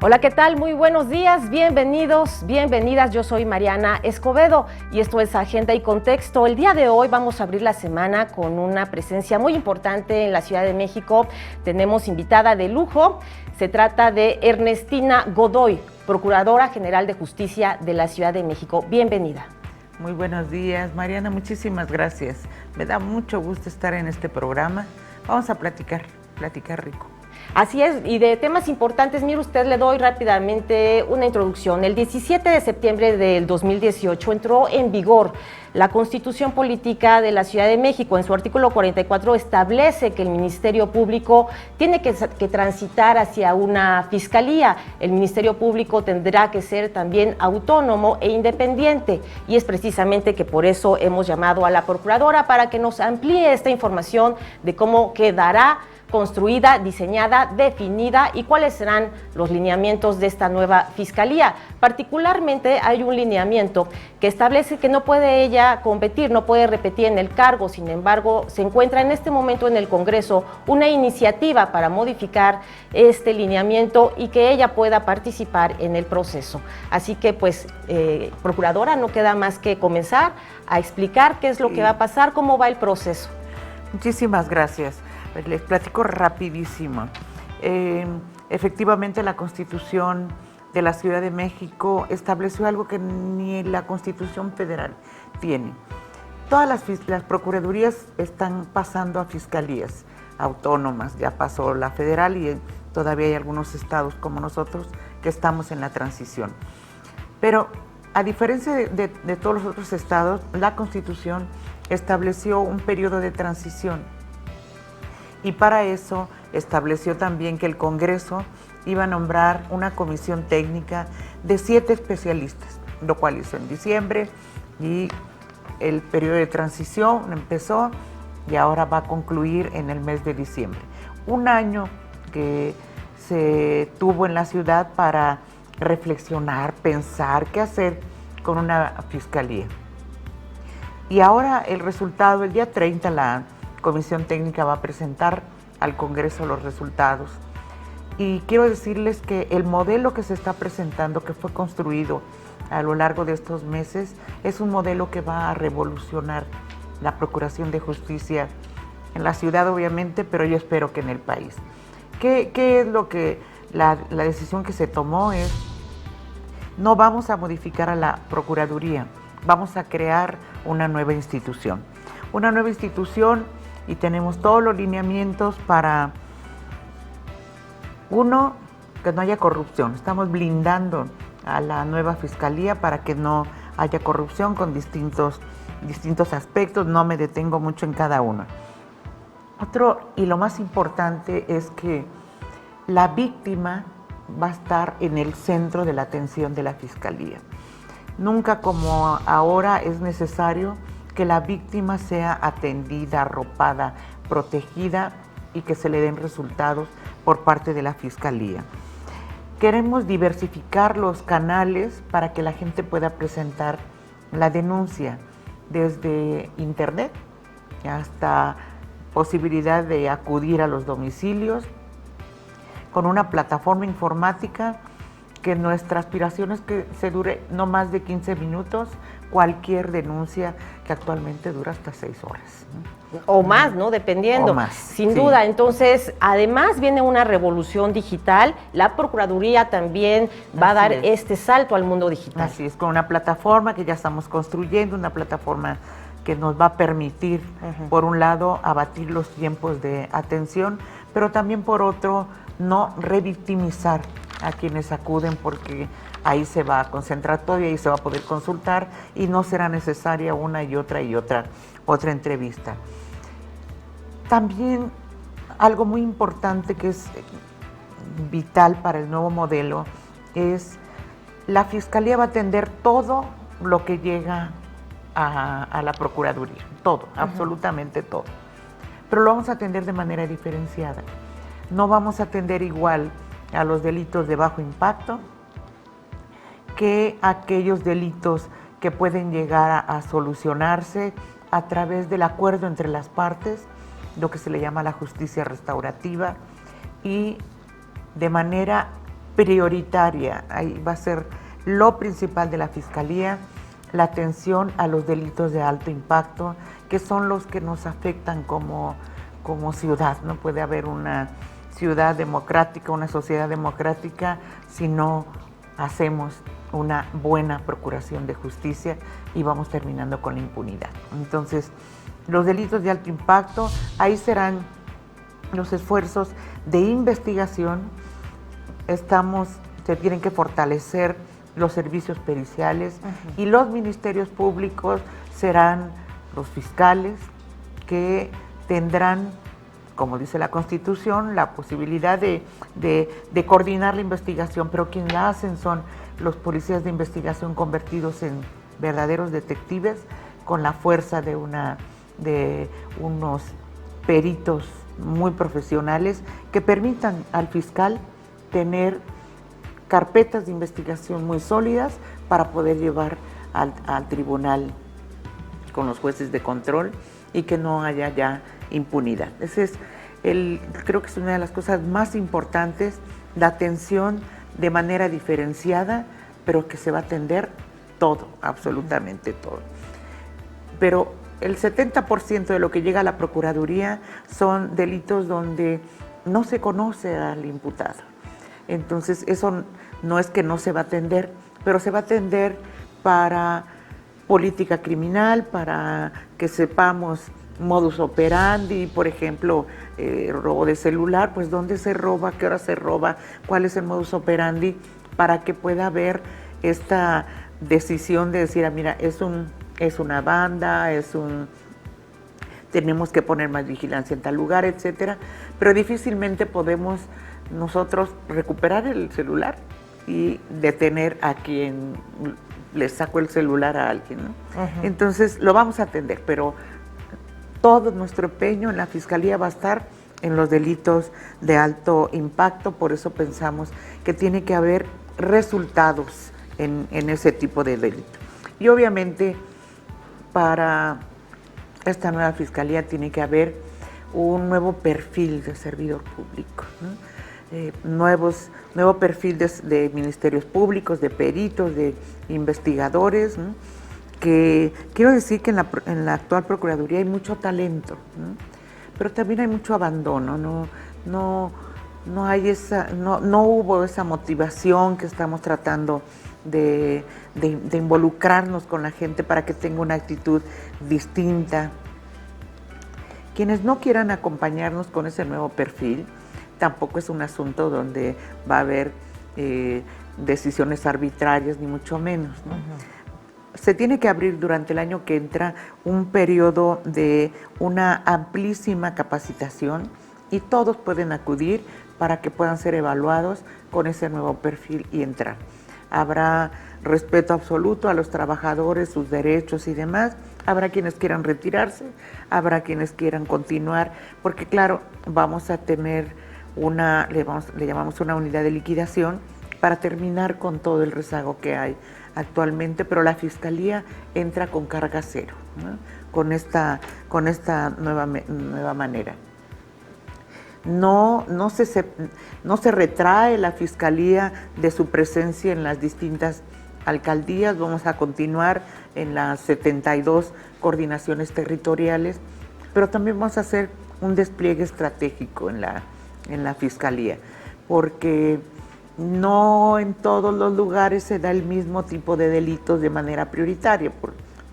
Hola, ¿qué tal? Muy buenos días, bienvenidos, bienvenidas. Yo soy Mariana Escobedo y esto es Agenda y Contexto. El día de hoy vamos a abrir la semana con una presencia muy importante en la Ciudad de México. Tenemos invitada de lujo, se trata de Ernestina Godoy, Procuradora General de Justicia de la Ciudad de México. Bienvenida. Muy buenos días, Mariana, muchísimas gracias. Me da mucho gusto estar en este programa. Vamos a platicar rico. Así es, y de temas importantes, mire usted, le doy rápidamente una introducción. El 17 de septiembre del 2018 entró en vigor la Constitución Política de la Ciudad de México. En su artículo 44 establece que el Ministerio Público tiene que transitar hacia una fiscalía. El Ministerio Público tendrá que ser también autónomo e independiente, y es precisamente que por eso hemos llamado a la Procuradora para que nos amplíe esta información de cómo quedará construida, diseñada, definida y cuáles serán los lineamientos de esta nueva fiscalía. Particularmente hay un lineamiento que establece que no puede ella competir, no puede repetir en el cargo. Sin embargo, se encuentra en este momento en el Congreso una iniciativa para modificar este lineamiento y que ella pueda participar en el proceso. Así que, pues, Procuradora, no queda más que comenzar a explicar qué es lo que va a pasar, cómo va el proceso. Muchísimas gracias. Les platico rapidísimo. Efectivamente, la Constitución de la Ciudad de México estableció algo que ni la Constitución Federal tiene. Todas las procuradurías están pasando a fiscalías autónomas. Ya pasó la federal y todavía hay algunos estados como nosotros que estamos en la transición. Pero a diferencia de todos los otros estados, la Constitución estableció un periodo de transición. Y para eso estableció también que el Congreso iba a nombrar una comisión técnica de 7 especialistas, lo cual hizo en diciembre, y el periodo de transición empezó y ahora va a concluir en el mes de diciembre. Un año que se tuvo en la ciudad para reflexionar, pensar qué hacer con una fiscalía. Y ahora el resultado, el día 30, la Comisión Técnica va a presentar al Congreso los resultados. Y quiero decirles que el modelo que se está presentando, que fue construido a lo largo de estos meses, es un modelo que va a revolucionar la Procuración de Justicia en la ciudad, obviamente, pero yo espero que en el país. ¿Qué es lo que la decisión que se tomó? Es: no vamos a modificar a la Procuraduría, vamos a crear una nueva institución. Una nueva institución, y tenemos todos los lineamientos para, uno, que no haya corrupción. Estamos blindando a la nueva fiscalía para que no haya corrupción con distintos aspectos. No me detengo mucho en cada uno. Otro, y lo más importante, es que la víctima va a estar en el centro de la atención de la fiscalía. Nunca como ahora es necesario que la víctima sea atendida, arropada, protegida y que se le den resultados por parte de la Fiscalía. Queremos diversificar los canales para que la gente pueda presentar la denuncia, desde internet hasta posibilidad de acudir a los domicilios, con una plataforma informática que nuestra aspiración es que se dure no más de 15 minutos, cualquier denuncia, que actualmente dura hasta 6 horas. O más, ¿no? Dependiendo. O más, sin sí. duda. Entonces, además viene una revolución digital. La Procuraduría también va a dar este salto al mundo digital. Así es, con una plataforma que ya estamos construyendo, una plataforma que nos va a permitir, por un lado, abatir los tiempos de atención, pero también por otro, no revictimizar a quienes acuden, porque ahí se va a concentrar todo y ahí se va a poder consultar y no será necesaria una y otra entrevista. También algo muy importante que es vital para el nuevo modelo es: la Fiscalía va a atender todo lo que llega a la Procuraduría, todo, absolutamente todo. Pero lo vamos a atender de manera diferenciada. No vamos a atender igual a los delitos de bajo impacto que aquellos delitos que pueden llegar a solucionarse a través del acuerdo entre las partes, lo que se le llama la justicia restaurativa, y de manera prioritaria, ahí va a ser lo principal de la Fiscalía, la atención a los delitos de alto impacto, que son los que nos afectan como ciudad. No puede haber una ciudad democrática, una sociedad democrática, si no hacemos una buena procuración de justicia y vamos terminando con la impunidad. Entonces, los delitos de alto impacto, ahí serán los esfuerzos de investigación. Se tienen que fortalecer los servicios periciales y los ministerios públicos serán los fiscales que tendrán, como dice la Constitución, la posibilidad de coordinar la investigación, pero quienes la hacen son los policías de investigación convertidos en verdaderos detectives con la fuerza de unos peritos muy profesionales que permitan al fiscal tener carpetas de investigación muy sólidas para poder llevar al tribunal con los jueces de control y que no haya ya impunidad. Creo que es una de las cosas más importantes, la atención de manera diferenciada, pero que se va a atender todo, absolutamente todo. Pero el 70% de lo que llega a la Procuraduría son delitos donde no se conoce al imputado. Entonces, eso no es que no se va a atender, pero se va a atender para política criminal, para que sepamos modus operandi, por ejemplo, robo de celular, pues dónde se roba, qué hora se roba, cuál es el modus operandi, para que pueda haber esta decisión de decir, mira, es una banda, tenemos que poner más vigilancia en tal lugar, etcétera, pero difícilmente podemos nosotros recuperar el celular y detener a quien le sacó el celular a alguien, ¿no? Entonces lo vamos a atender, pero todo nuestro empeño en la Fiscalía va a estar en los delitos de alto impacto, por eso pensamos que tiene que haber resultados en ese tipo de delito. Y obviamente para esta nueva Fiscalía tiene que haber un nuevo perfil de servidor público, ¿no? Nuevo perfil de ministerios públicos, de peritos, de investigadores, ¿no? Que quiero decir que en la actual Procuraduría hay mucho talento, ¿no? Pero también hay mucho abandono, no hubo esa motivación que estamos tratando de involucrarnos con la gente para que tenga una actitud distinta. Quienes no quieran acompañarnos con ese nuevo perfil, tampoco es un asunto donde va a haber decisiones arbitrarias, ni mucho menos, ¿no? Se tiene que abrir durante el año que entra un periodo de una amplísima capacitación y todos pueden acudir para que puedan ser evaluados con ese nuevo perfil y entrar. Habrá respeto absoluto a los trabajadores, sus derechos y demás. Habrá quienes quieran retirarse, habrá quienes quieran continuar, porque claro, vamos a tener le llamamos una unidad de liquidación para terminar con todo el rezago que hay actualmente, pero la Fiscalía entra con carga cero, ¿no? con esta nueva manera. No se retrae la Fiscalía de su presencia en las distintas alcaldías, vamos a continuar en las 72 coordinaciones territoriales, pero también vamos a hacer un despliegue estratégico en la Fiscalía, porque no en todos los lugares se da el mismo tipo de delitos de manera prioritaria.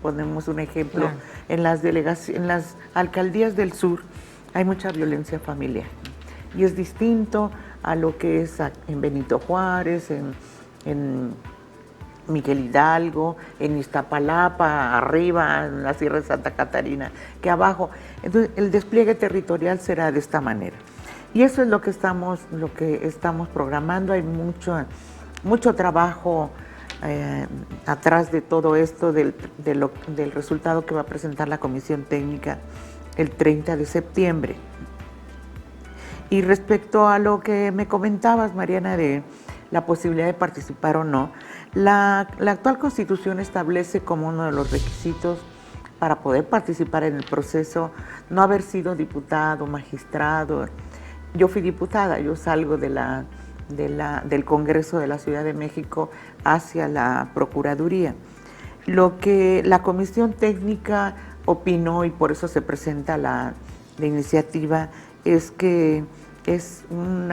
Ponemos un ejemplo, en las alcaldías del sur hay mucha violencia familiar y es distinto a lo que es en Benito Juárez, en Miguel Hidalgo, en Iztapalapa, arriba, en la Sierra de Santa Catarina, que abajo. Entonces, el despliegue territorial será de esta manera. Y eso es lo que estamos programando. Hay mucho trabajo atrás de todo esto, del resultado que va a presentar la Comisión Técnica el 30 de septiembre. Y respecto a lo que me comentabas, Mariana, de la posibilidad de participar o no, la actual Constitución establece como uno de los requisitos para poder participar en el proceso no haber sido diputado, magistrado. Yo fui diputada, yo salgo de del Congreso de la Ciudad de México hacia la Procuraduría. Lo que la Comisión Técnica opinó, y por eso se presenta la iniciativa, es que es un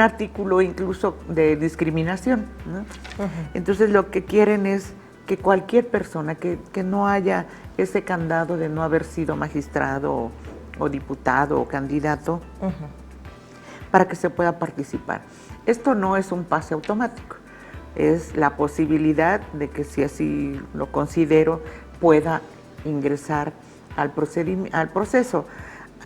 artículo incluso de discriminación, ¿no? Uh-huh. Entonces lo que quieren es que cualquier persona, que no haya ese candado de no haber sido magistrado o diputado o candidato, uh-huh, para que se pueda participar. Esto no es un pase automático, es la posibilidad de que, si así lo considero, pueda ingresar al proceso,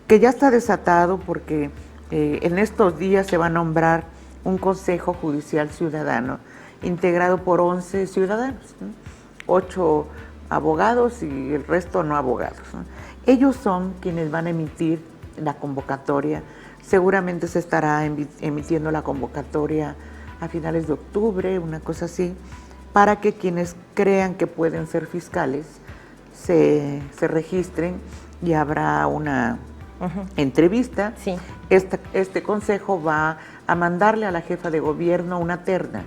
que ya está desatado porque en estos días se va a nombrar un Consejo Judicial Ciudadano integrado por 11 ciudadanos, ¿no? 8 abogados y el resto no abogados, ¿no? Ellos son quienes van a emitir la convocatoria. Seguramente se estará emitiendo la convocatoria a finales de octubre, una cosa así, para que quienes crean que pueden ser fiscales se registren y habrá una entrevista. Sí. Este consejo va a mandarle a la jefa de gobierno una terna,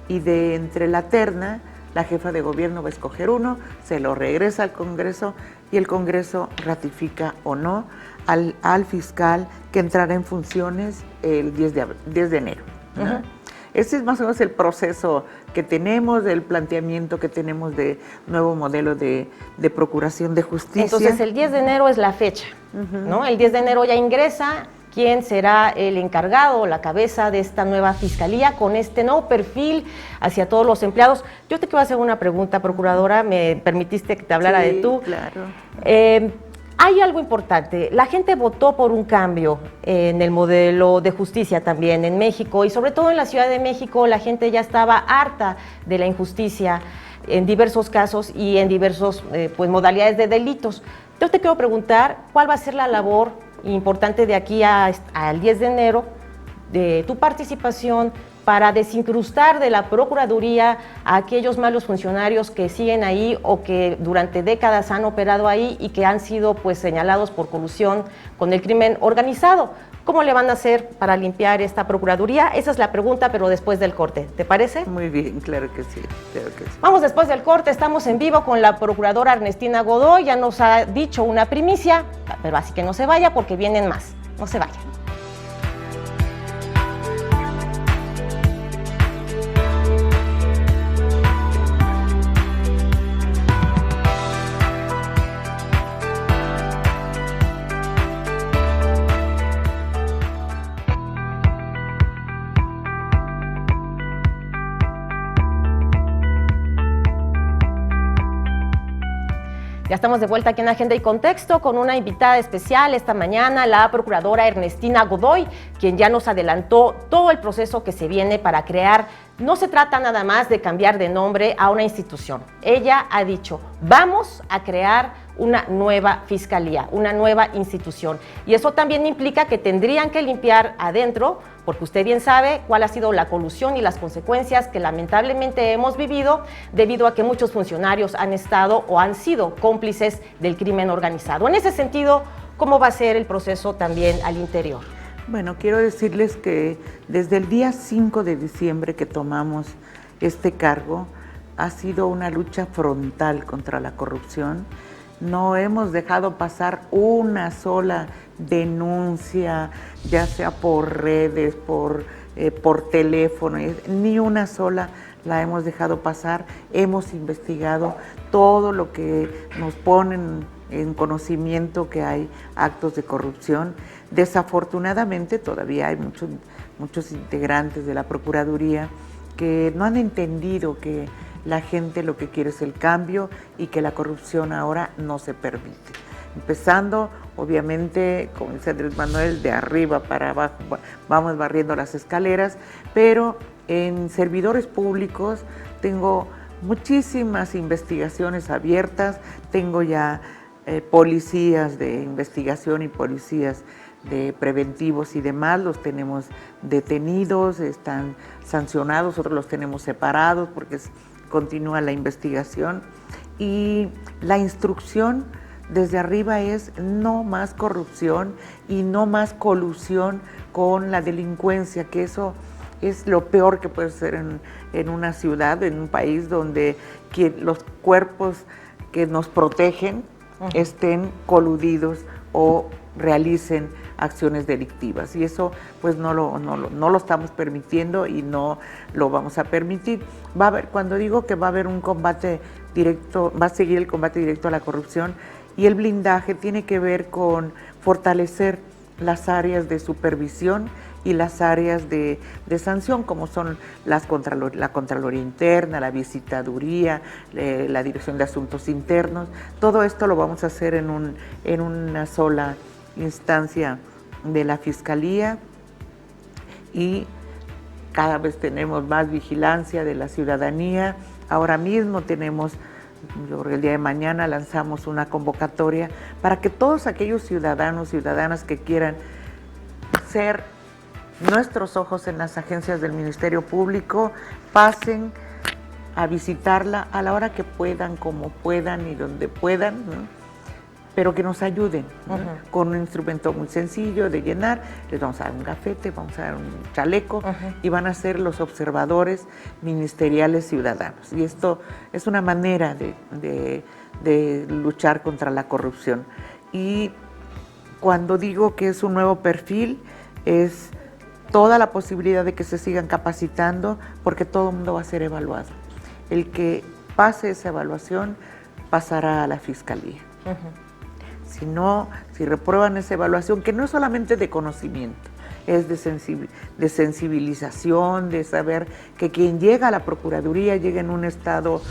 y de entre la terna la jefa de gobierno va a escoger uno, se lo regresa al Congreso y el Congreso ratifica o no al fiscal que entrará en funciones el 10 de enero, ¿no? Uh-huh. Ese es más o menos el proceso que tenemos, del planteamiento que tenemos de nuevo modelo de procuración de justicia. Entonces el 10 de enero es la fecha, uh-huh, ¿no? El 10 de enero ya ingresa quién será el encargado, la cabeza de esta nueva fiscalía con este nuevo perfil hacia todos los empleados. Yo te quiero hacer una pregunta, procuradora, me permitiste que te hablara de tú. Claro. Hay algo importante, la gente votó por un cambio en el modelo de justicia también en México, y sobre todo en la Ciudad de México la gente ya estaba harta de la injusticia en diversos casos y en diversos modalidades de delitos. Yo te quiero preguntar, ¿cuál va a ser la labor importante de aquí al 10 de enero de tu participación para desincrustar de la Procuraduría a aquellos malos funcionarios que siguen ahí o que durante décadas han operado ahí y que han sido señalados por colusión con el crimen organizado? ¿Cómo le van a hacer para limpiar esta Procuraduría? Esa es la pregunta, pero después del corte, ¿te parece? Muy bien, claro que sí, claro que sí. Vamos después del corte, estamos en vivo con la procuradora Ernestina Godoy, ya nos ha dicho una primicia, pero así que no se vaya porque vienen más, no se vaya. Ya estamos de vuelta aquí en Agenda y Contexto con una invitada especial esta mañana, la procuradora Ernestina Godoy, quien ya nos adelantó todo el proceso que se viene para crear. No se trata nada más de cambiar de nombre a una institución. Ella ha dicho, vamos a crear una nueva fiscalía, una nueva institución. Y eso también implica que tendrían que limpiar adentro, porque usted bien sabe cuál ha sido la colusión y las consecuencias que lamentablemente hemos vivido debido a que muchos funcionarios han estado o han sido cómplices del crimen organizado. En ese sentido, ¿cómo va a ser el proceso también al interior? Bueno, quiero decirles que desde el día 5 de diciembre que tomamos este cargo, ha sido una lucha frontal contra la corrupción. No hemos dejado pasar una sola denuncia, ya sea por redes, por teléfono, ni una sola la hemos dejado pasar. Hemos investigado todo lo que nos ponen en conocimiento que hay actos de corrupción. Desafortunadamente todavía hay muchos integrantes de la Procuraduría que no han entendido que la gente lo que quiere es el cambio y que la corrupción ahora no se permite. Empezando, obviamente, como dice Andrés Manuel, de arriba para abajo, vamos barriendo las escaleras, pero en servidores públicos tengo muchísimas investigaciones abiertas, tengo ya policías de investigación y policías de preventivos y demás, los tenemos detenidos, están sancionados, otros los tenemos separados porque continúa la investigación, y la instrucción desde arriba es no más corrupción y no más colusión con la delincuencia, que eso es lo peor que puede ser en una ciudad, en un país donde los cuerpos que nos protegen estén coludidos o realicen acciones delictivas. Y eso pues no lo estamos permitiendo y no lo vamos a permitir. Cuando digo que va a haber un combate directo, va a seguir el combate directo a la corrupción, y el blindaje tiene que ver con fortalecer las áreas de supervisión y las áreas de sanción, como son la Contraloría Interna, la Visitaduría, la Dirección de Asuntos Internos. Todo esto lo vamos a hacer en una sola instancia de la Fiscalía, y cada vez tenemos más vigilancia de la ciudadanía. Ahora mismo tenemos, yo creo que el día de mañana lanzamos una convocatoria para que todos aquellos ciudadanos, ciudadanas que quieran ser nuestros ojos en las agencias del Ministerio Público pasen a visitarla a la hora que puedan, como puedan y donde puedan, ¿no? Pero que nos ayuden, ¿no? Con un instrumento muy sencillo de llenar. Les vamos a dar un gafete, vamos a dar un chaleco, y van a ser los observadores ministeriales ciudadanos. Y esto es una manera de luchar contra la corrupción. Y cuando digo que es un nuevo perfil, es toda la posibilidad de que se sigan capacitando, porque todo el mundo va a ser evaluado. El que pase esa evaluación pasará a la Fiscalía. Si reprueban esa evaluación, que no es solamente de conocimiento, es de sensibilización, de saber que quien llega a la Procuraduría llega en un estado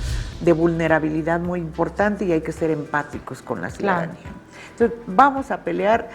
de vulnerabilidad muy importante, y hay que ser empáticos con la ciudadanía. Claro. Entonces, vamos a pelear.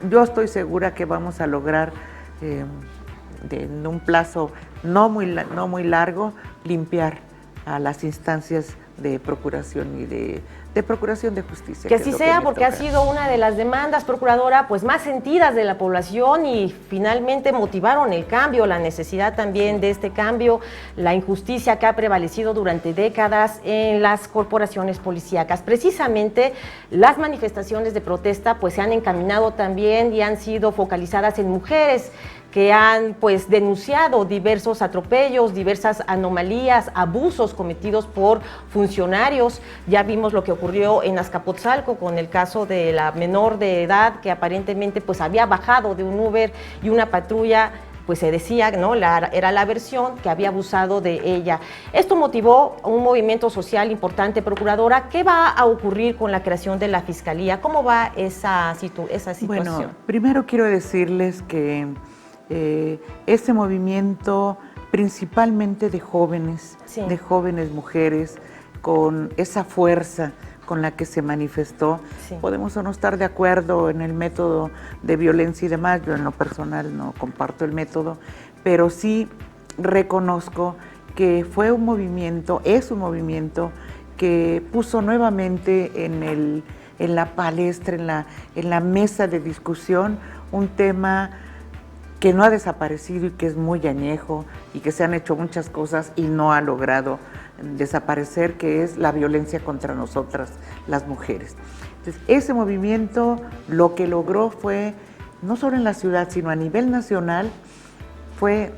Yo estoy segura que vamos a lograr en un plazo no muy largo limpiar a las instancias de procuración y de procuración de justicia. Que así sea, porque ha sido una de las demandas, procuradora, pues más sentidas de la población, y finalmente motivaron el cambio, la necesidad también de este cambio, la injusticia que ha prevalecido durante décadas en las corporaciones policíacas. Precisamente las manifestaciones de protesta pues se han encaminado también y han sido focalizadas en mujeres que han pues denunciado diversos atropellos, diversas anomalías, abusos cometidos por funcionarios. Ya vimos lo que ocurrió en Azcapotzalco con el caso de la menor de edad que aparentemente pues había bajado de un Uber, y una patrulla pues se decía, ¿no? Era la versión que había abusado de ella. Esto motivó un movimiento social importante, procuradora. ¿Qué va a ocurrir con la creación de la Fiscalía? ¿Cómo va esa situación? Bueno, primero quiero decirles que este movimiento, principalmente de jóvenes, de jóvenes mujeres, con esa fuerza con la que se manifestó, podemos o no estar de acuerdo en el método de violencia y demás. Yo en lo personal no comparto el método, pero sí reconozco que fue un movimiento, es un movimiento que puso nuevamente en la palestra, en la mesa de discusión, un tema que no ha desaparecido y que es muy añejo, y que se han hecho muchas cosas y no ha logrado desaparecer, que es la violencia contra nosotras, las mujeres. Entonces, ese movimiento lo que logró fue, no solo en la ciudad, sino a nivel nacional, fue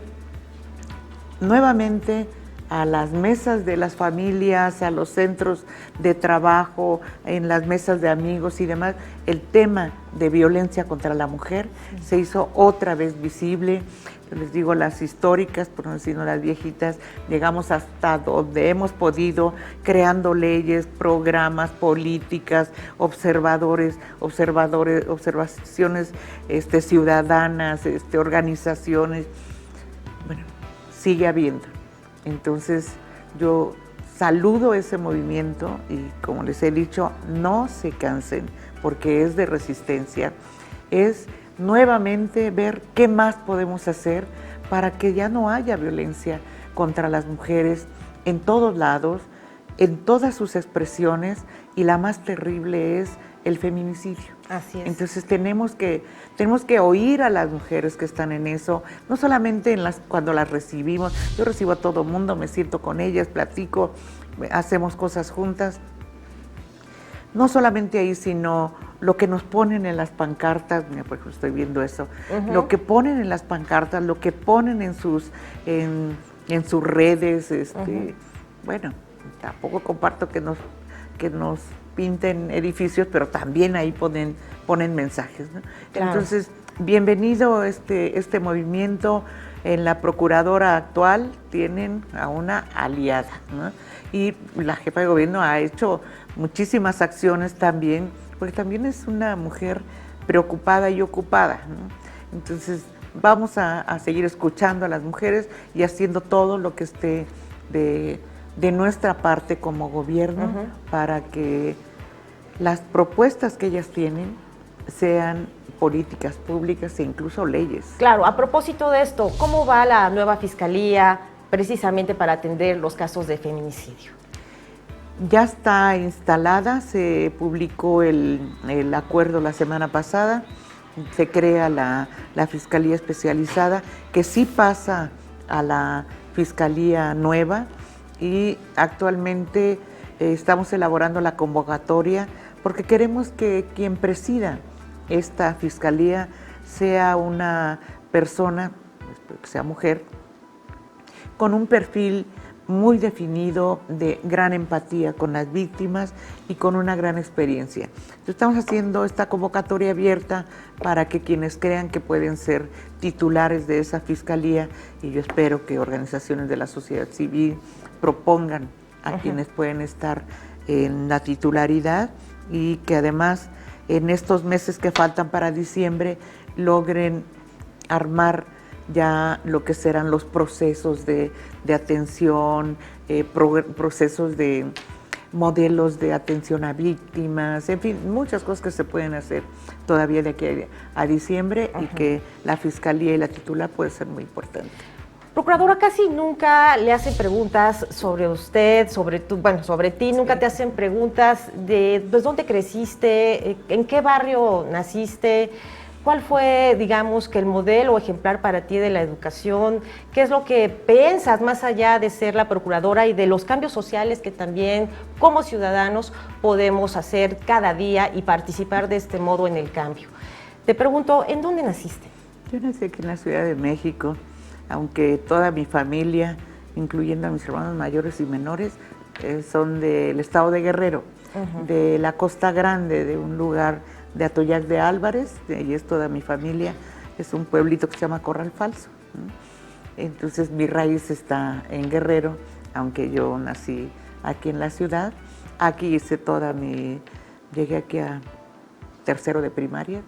nuevamente a las mesas de las familias, a los centros de trabajo, en las mesas de amigos y demás, el tema de violencia contra la mujer se hizo otra vez visible. Yo les digo, las históricas, por no decir las viejitas, llegamos hasta donde hemos podido, creando leyes, programas, políticas, observaciones ciudadanas, organizaciones. Bueno, sigue habiendo. Entonces, yo saludo ese movimiento y, como les he dicho, no se cansen, porque es de resistencia. Es nuevamente ver qué más podemos hacer para que ya no haya violencia contra las mujeres en todos lados, en todas sus expresiones, y la más terrible es el feminicidio. Así es. Entonces tenemos que oír a las mujeres que están en eso, no solamente cuando las recibimos. Yo recibo a todo mundo, me siento con ellas, platico, hacemos cosas juntas. No solamente ahí, sino lo que nos ponen en las pancartas, mira, por ejemplo, estoy viendo eso, lo que ponen en las pancartas, lo que ponen en sus redes, bueno, tampoco comparto que nos pinten edificios, pero también ahí ponen mensajes, ¿no? Claro. Entonces, bienvenido este movimiento. En la procuradora actual tienen a una aliada, ¿no? Y la jefa de gobierno ha hecho muchísimas acciones también, porque también es una mujer preocupada y ocupada, ¿no? Entonces, vamos a seguir escuchando a las mujeres y haciendo todo lo que esté de nuestra parte como gobierno para que las propuestas que ellas tienen sean políticas públicas e incluso leyes. Claro, a propósito de esto, ¿cómo va la nueva fiscalía precisamente para atender los casos de feminicidio? Ya está instalada, se publicó el acuerdo la semana pasada, se crea la fiscalía especializada, que sí pasa a la fiscalía nueva, y actualmente estamos elaborando la convocatoria porque queremos que quien presida esta fiscalía sea una persona, que sea mujer, con un perfil muy definido de gran empatía con las víctimas y con una gran experiencia. Entonces, estamos haciendo esta convocatoria abierta para que quienes crean que pueden ser titulares de esa fiscalía, y yo espero que organizaciones de la sociedad civil propongan a quienes pueden estar en la titularidad, y que además en estos meses que faltan para diciembre logren armar ya lo que serán los procesos de atención, procesos de modelos de atención a víctimas, en fin, muchas cosas que se pueden hacer todavía de aquí a diciembre, y que la fiscalía y la titular puede ser muy importante. Procuradora, casi nunca le hacen preguntas sobre usted, sobre ti, nunca te hacen preguntas de pues, dónde creciste, en qué barrio naciste, cuál fue, digamos, que el modelo ejemplar para ti de la educación, qué es lo que piensas más allá de ser la procuradora y de los cambios sociales que también como ciudadanos podemos hacer cada día y participar de este modo en el cambio. Te pregunto, ¿en dónde naciste? Yo nací aquí en la Ciudad de México, aunque toda mi familia, incluyendo a mis hermanos mayores y menores, son del estado de Guerrero, de la Costa Grande, de un lugar de Atoyac de Álvarez, de ahí es toda mi familia, es un pueblito que se llama Corral Falso. Entonces mi raíz está en Guerrero, aunque yo nací aquí en la ciudad. Aquí hice llegué aquí a tercero de primaria,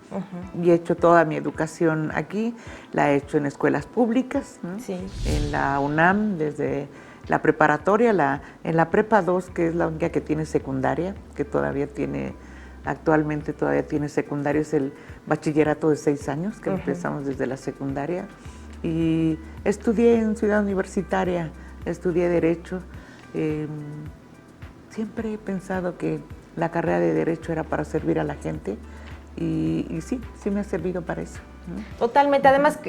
y he hecho toda mi educación aquí, la he hecho en escuelas públicas, ¿no? Sí. En la UNAM, desde la preparatoria, en la Prepa 2, que es la única que tiene secundaria, que actualmente todavía tiene secundaria, es el bachillerato de 6 años, que empezamos desde la secundaria, y estudié en Ciudad Universitaria, estudié Derecho. Siempre he pensado que la carrera de Derecho era para servir a la gente, y sí me ha servido para eso. Totalmente. Además,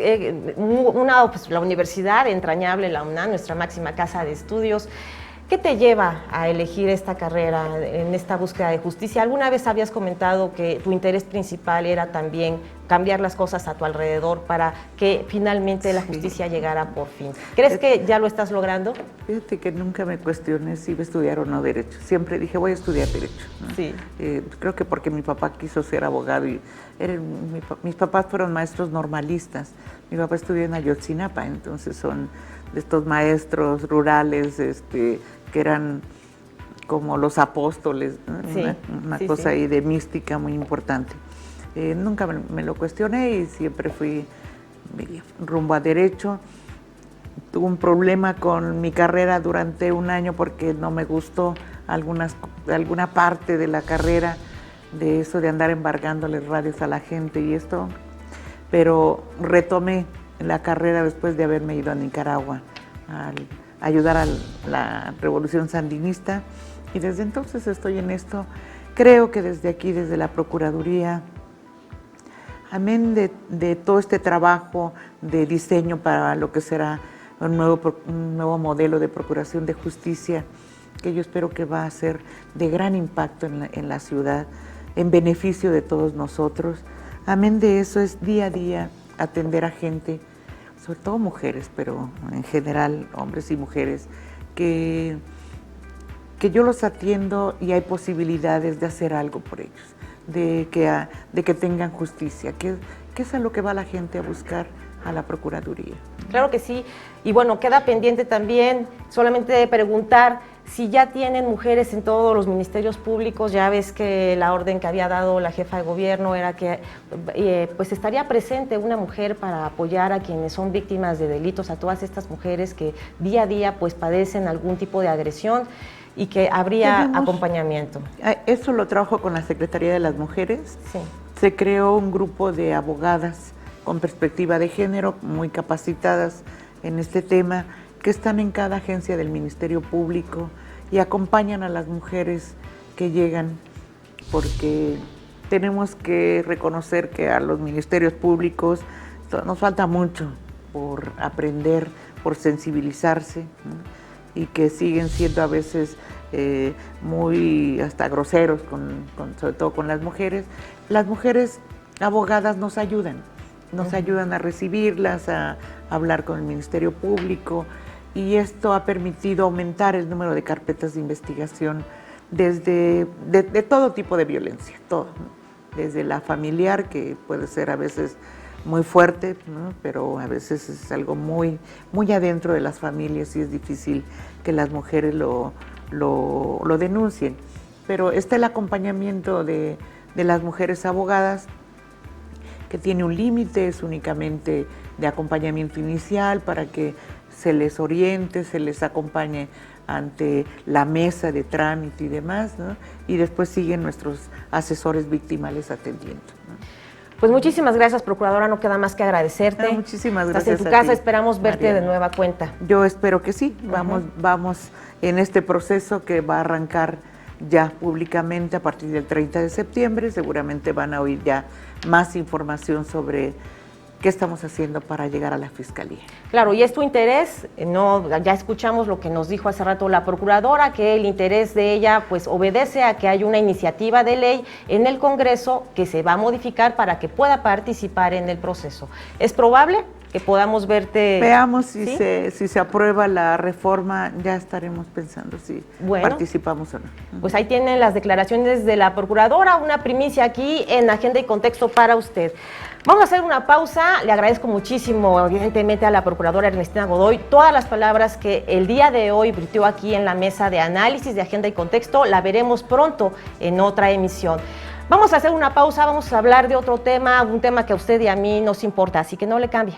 la universidad entrañable, la UNAM, nuestra máxima casa de estudios. ¿Qué te lleva a elegir esta carrera en esta búsqueda de justicia? ¿Alguna vez habías comentado que tu interés principal era también cambiar las cosas a tu alrededor para que finalmente la justicia llegara por fin? ¿Crees que ya lo estás logrando? Fíjate que nunca me cuestioné si iba a estudiar o no Derecho. Siempre dije, voy a estudiar Derecho, ¿no? Sí. Creo que porque mi papá quiso ser abogado, y mis papás fueron maestros normalistas. Mi papá estudió en Ayotzinapa, entonces son de estos maestros rurales, que eran como los apóstoles, ¿no? Sí, una cosa ahí de mística muy importante. Nunca me lo cuestioné y siempre fui rumbo a Derecho. Tuve un problema con mi carrera durante un año porque no me gustó alguna parte de la carrera, de eso de andar embargándoles radios a la gente y esto, pero retomé la carrera después de haberme ido a Nicaragua ayudar a la revolución sandinista, y desde entonces estoy en esto. Creo que desde aquí, desde la Procuraduría, amén de todo este trabajo de diseño para lo que será un nuevo modelo de procuración de justicia, que yo espero que va a ser de gran impacto en la ciudad, en beneficio de todos nosotros. Amén de eso es día a día atender a gente, sobre todo mujeres, pero en general hombres y mujeres, que yo los atiendo y hay posibilidades de hacer algo por ellos, de que tengan justicia, que es a lo que va la gente a buscar a la Procuraduría. Claro que sí, y bueno, queda pendiente también solamente de preguntar si ya tienen mujeres en todos los ministerios públicos. Ya ves que la orden que había dado la jefa de gobierno era que pues estaría presente una mujer para apoyar a quienes son víctimas de delitos, a todas estas mujeres que día a día pues padecen algún tipo de agresión y que habría acompañamiento. Eso lo trabajo con la Secretaría de las Mujeres. Sí. Se creó un grupo de abogadas con perspectiva de género, muy capacitadas en este tema, que están en cada agencia del Ministerio Público y acompañan a las mujeres que llegan, porque tenemos que reconocer que a los ministerios públicos nos falta mucho por aprender, por sensibilizarse, ¿no? Y que siguen siendo a veces muy hasta groseros, sobre todo con las mujeres. Las mujeres abogadas nos ayudan a recibirlas, a hablar con el Ministerio Público, y esto ha permitido aumentar el número de carpetas de investigación de todo tipo de violencia, todo, ¿no? Desde la familiar, que puede ser a veces muy fuerte, ¿no? Pero a veces es algo muy, muy adentro de las familias y es difícil que las mujeres lo denuncien. Pero está el acompañamiento de las mujeres abogadas, que tiene un límite, es únicamente de acompañamiento inicial para que se les oriente, se les acompañe ante la mesa de trámite y demás, ¿no? Y después siguen nuestros asesores victimales atendiendo, ¿no? Pues muchísimas gracias, Procuradora, no queda más que agradecerte. Muchísimas gracias. Estás en tu casa, esperamos verte Mariana de nueva cuenta. Yo espero que sí, vamos en este proceso que va a arrancar ya públicamente a partir del 30 de septiembre, seguramente van a oír ya más información sobre qué estamos haciendo para llegar a la Fiscalía. Claro, y es tu interés, ya escuchamos lo que nos dijo hace rato la Procuradora, que el interés de ella pues obedece a que hay una iniciativa de ley en el Congreso que se va a modificar para que pueda participar en el proceso. ¿Es probable que podamos verte? Veamos si se aprueba la reforma, ya estaremos pensando si participamos o no. Pues ahí tienen las declaraciones de la Procuradora, una primicia aquí en Agenda y Contexto para usted. Vamos a hacer una pausa. Le agradezco muchísimo, evidentemente, a la Procuradora Ernestina Godoy todas las palabras que el día de hoy virtió aquí en la mesa de análisis de Agenda y Contexto. La veremos pronto en otra emisión. Vamos a hacer una pausa, vamos a hablar de otro tema, un tema que a usted y a mí nos importa, así que no le cambie.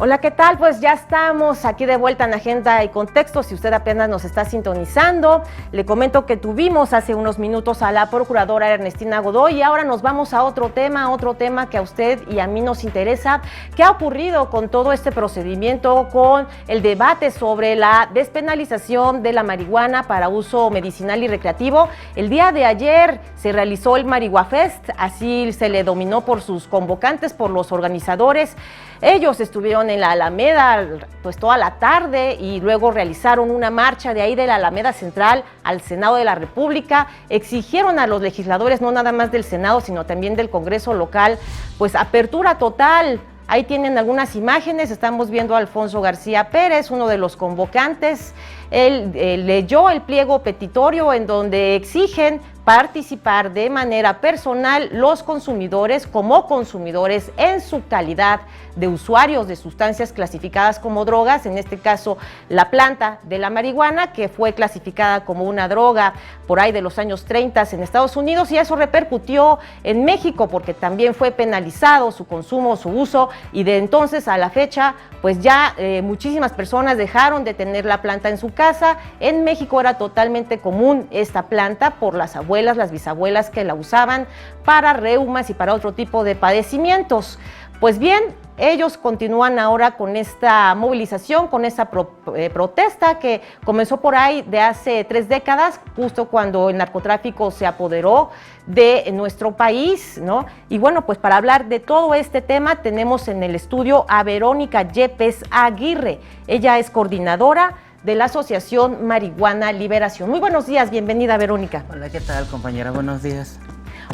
Hola, ¿qué tal? Pues ya estamos aquí de vuelta en Agenda y Contexto. Si usted apenas nos está sintonizando, le comento que tuvimos hace unos minutos a la Procuradora Ernestina Godoy y ahora nos vamos a otro tema que a usted y a mí nos interesa. ¿Qué ha ocurrido con todo este procedimiento, con el debate sobre la despenalización de la marihuana para uso medicinal y recreativo? El día de ayer se realizó el Marihuafest, así se le dominó por sus convocantes, por los organizadores. Ellos estuvieron en la Alameda pues toda la tarde y luego realizaron una marcha de ahí de la Alameda Central al Senado de la República. Exigieron a los legisladores, no nada más del Senado, sino también del Congreso local, pues apertura total. Ahí tienen algunas imágenes, estamos viendo a Alfonso García Pérez, uno de los convocantes. Él leyó el pliego petitorio en donde exigen participar de manera personal los consumidores como consumidores en su calidad de usuarios de sustancias clasificadas como drogas, en este caso la planta de la marihuana, que fue clasificada como una droga por ahí de los años 30 en Estados Unidos, y eso repercutió en México porque también fue penalizado su consumo, su uso, y de entonces a la fecha pues ya muchísimas personas dejaron de tener la planta en su casa. En México era totalmente común esta planta por las abuelas, las bisabuelas que la usaban para reumas y para otro tipo de padecimientos. Pues bien, ellos continúan ahora con esta movilización, con esta protesta que comenzó por ahí de hace 3 décadas, justo cuando el narcotráfico se apoderó de nuestro país, ¿no? Y bueno, pues para hablar de todo este tema tenemos en el estudio a Verónica Yepes Aguirre. Ella es coordinadora de la Asociación Marihuana Liberación. Muy buenos días, bienvenida Verónica. Hola, ¿qué tal, compañera? Buenos días.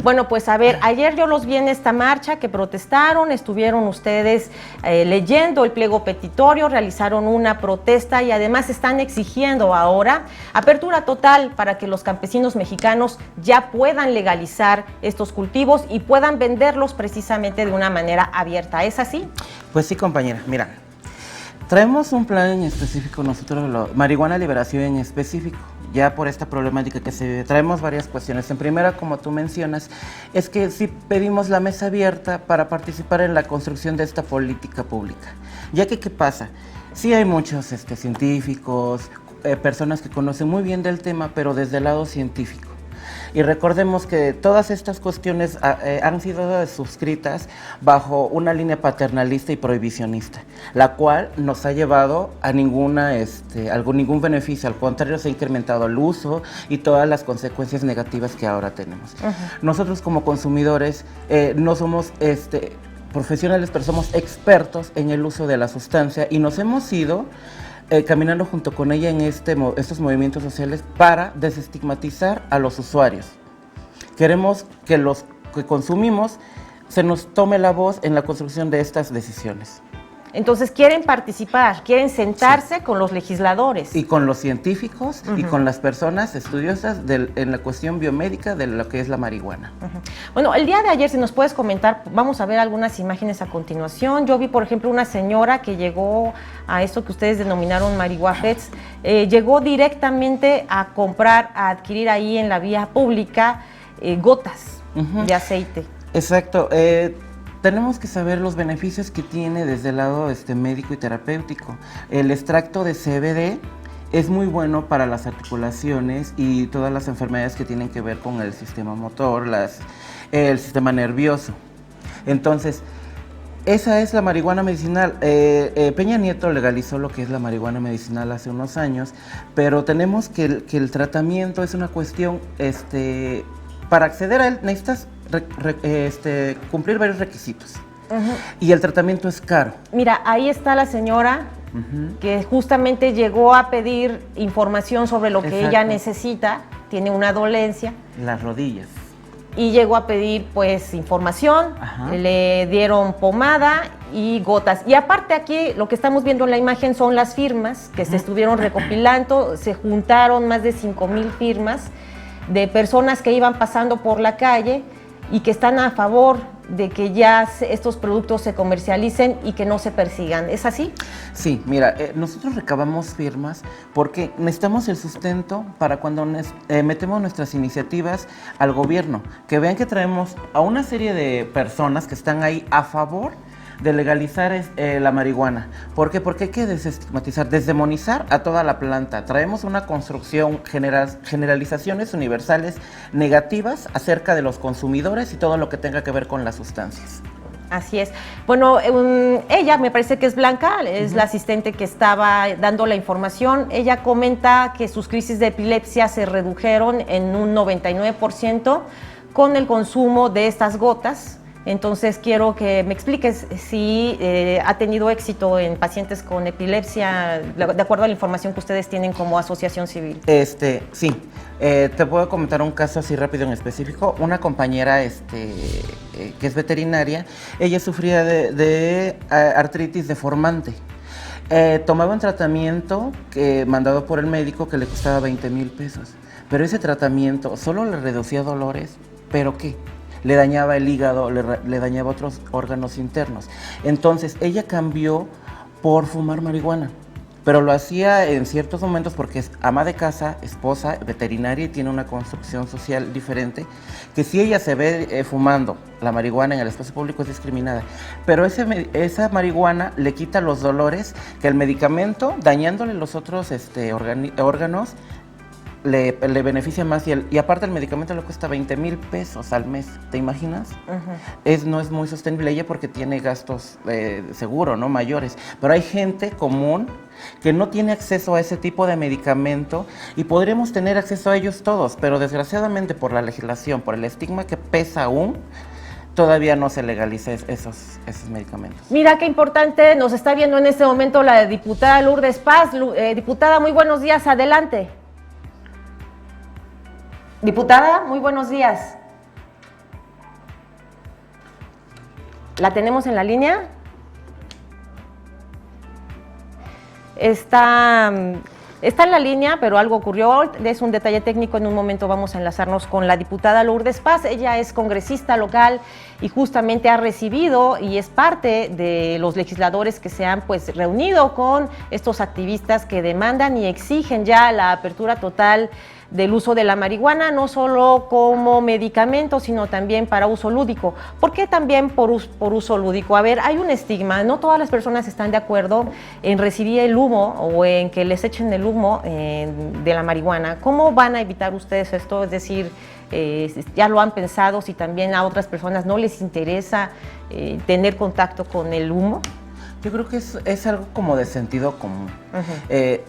Bueno, pues a ver, ayer yo los vi en esta marcha que protestaron, estuvieron ustedes leyendo el pliego petitorio, realizaron una protesta y además están exigiendo ahora apertura total para que los campesinos mexicanos ya puedan legalizar estos cultivos y puedan venderlos precisamente de una manera abierta. ¿Es así? Pues sí, compañera, mira, traemos un plan en específico nosotros, Marihuana Liberación en específico. Ya por esta problemática que se vive, traemos varias cuestiones. En primera, como tú mencionas, es que sí pedimos la mesa abierta para participar en la construcción de esta política pública. Ya que, ¿qué pasa? Sí hay muchos científicos, personas que conocen muy bien del tema, pero desde el lado científico. Y recordemos que todas estas cuestiones han sido suscritas bajo una línea paternalista y prohibicionista, la cual nos ha llevado a ningún beneficio, al contrario se ha incrementado el uso y todas las consecuencias negativas que ahora tenemos. Nosotros como consumidores no somos profesionales, pero somos expertos en el uso de la sustancia y nos hemos ido caminando junto con ella en estos movimientos sociales para desestigmatizar a los usuarios. Queremos que los que consumimos se nos tome la voz en la construcción de estas decisiones. Entonces quieren participar, quieren sentarse con los legisladores. Y con los científicos y con las personas estudiosas en la cuestión biomédica de lo que es la marihuana. Bueno, el día de ayer, si nos puedes comentar, vamos a ver algunas imágenes a continuación. Yo vi, por ejemplo, una señora que llegó a esto que ustedes denominaron marihuafets, llegó directamente a comprar, a adquirir ahí en la vía pública gotas de aceite. Exacto. Tenemos que saber los beneficios que tiene desde el lado médico y terapéutico. El extracto de CBD es muy bueno para las articulaciones y todas las enfermedades que tienen que ver con el sistema motor, el sistema nervioso. Entonces, esa es la marihuana medicinal. Peña Nieto legalizó lo que es la marihuana medicinal hace unos años, pero tenemos que el tratamiento es una cuestión, para acceder a él necesitas cumplir varios requisitos. Y el tratamiento es caro. Mira, ahí está la señora que justamente llegó a pedir información sobre lo que ella necesita, tiene una dolencia. Las rodillas. Y llegó a pedir pues información, le dieron pomada y gotas. Y aparte aquí lo que estamos viendo en la imagen son las firmas que se estuvieron recopilando, se juntaron más de 5,000 firmas de personas que iban pasando por la calle y que están a favor de que ya estos productos se comercialicen y que no se persigan. ¿Es así? Sí, mira, nosotros recabamos firmas porque necesitamos el sustento para cuando metemos nuestras iniciativas al gobierno, que vean que traemos a una serie de personas que están ahí a favor de legalizar la marihuana. ¿Por qué? Porque hay que desestigmatizar, desdemonizar a toda la planta. Traemos una construcción, generalizaciones universales negativas acerca de los consumidores y todo lo que tenga que ver con las sustancias. Así es. Bueno, ella me parece que es Blanca, es la asistente que estaba dando la información. Ella comenta que sus crisis de epilepsia se redujeron en un 99% con el consumo de estas gotas. Entonces quiero que me expliques si ha tenido éxito en pacientes con epilepsia, de acuerdo a la información que ustedes tienen como asociación civil. Sí, te puedo comentar un caso así rápido en específico. Una compañera que es veterinaria, ella sufría de artritis deformante. Tomaba un tratamiento mandado por el médico que le costaba 20,000 pesos, pero ese tratamiento solo le reducía dolores, ¿pero qué? Le dañaba el hígado, le dañaba otros órganos internos. Entonces ella cambió por fumar marihuana, pero lo hacía en ciertos momentos porque es ama de casa, esposa, veterinaria y tiene una construcción social diferente, que si ella se ve fumando la marihuana en el espacio público es discriminada, pero esa marihuana le quita los dolores que el medicamento, dañándole los otros órganos, le beneficia más y aparte el medicamento le cuesta 20,000 pesos al mes, ¿te imaginas? No es muy sostenible ella porque tiene gastos seguro, ¿no? Mayores, pero hay gente común que no tiene acceso a ese tipo de medicamento y podremos tener acceso a ellos todos, pero desgraciadamente por la legislación, por el estigma que pesa aún, todavía no se legaliza esos medicamentos. Mira qué importante, nos está viendo en este momento la diputada Lourdes Paz. Diputada, muy buenos días, adelante. Diputada, muy buenos días. ¿La tenemos en la línea? Está en la línea, pero algo ocurrió, es un detalle técnico, en un momento vamos a enlazarnos con la diputada Lourdes Paz. Ella es congresista local y justamente ha recibido y es parte de los legisladores que se han pues reunido con estos activistas que demandan y exigen ya la apertura total del uso de la marihuana, no solo como medicamento, sino también para uso lúdico. ¿Por qué también por uso lúdico? A ver, hay un estigma, no todas las personas están de acuerdo en recibir el humo o en que les echen el humo de la marihuana. ¿Cómo van a evitar ustedes esto? Es decir, ya lo han pensado, si también a otras personas no les interesa tener contacto con el humo. Yo creo que es algo como de sentido común.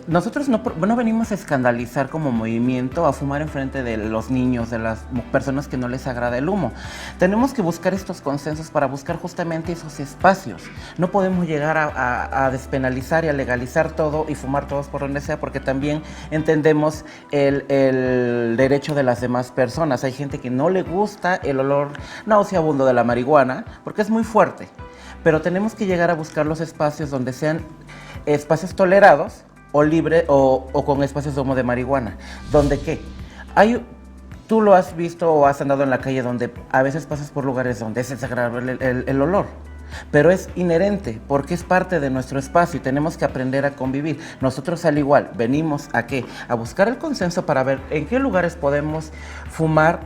Nosotros no venimos a escandalizar como movimiento, a fumar enfrente de los niños, de las personas que no les agrada el humo. Tenemos que buscar estos consensos para buscar justamente esos espacios. No podemos llegar a despenalizar y a legalizar todo y fumar todos por donde sea, porque también entendemos el derecho de las demás personas. Hay gente que no le gusta el olor nauseabundo de la marihuana porque es muy fuerte. Pero tenemos que llegar a buscar los espacios donde sean espacios tolerados o libre o con espacios de humo de marihuana. ¿Donde qué? Tú lo has visto o has andado en la calle donde a veces pasas por lugares donde es desagradable el olor. Pero es inherente porque es parte de nuestro espacio y tenemos que aprender a convivir. Nosotros al igual venimos ¿a qué? A buscar el consenso para ver en qué lugares podemos fumar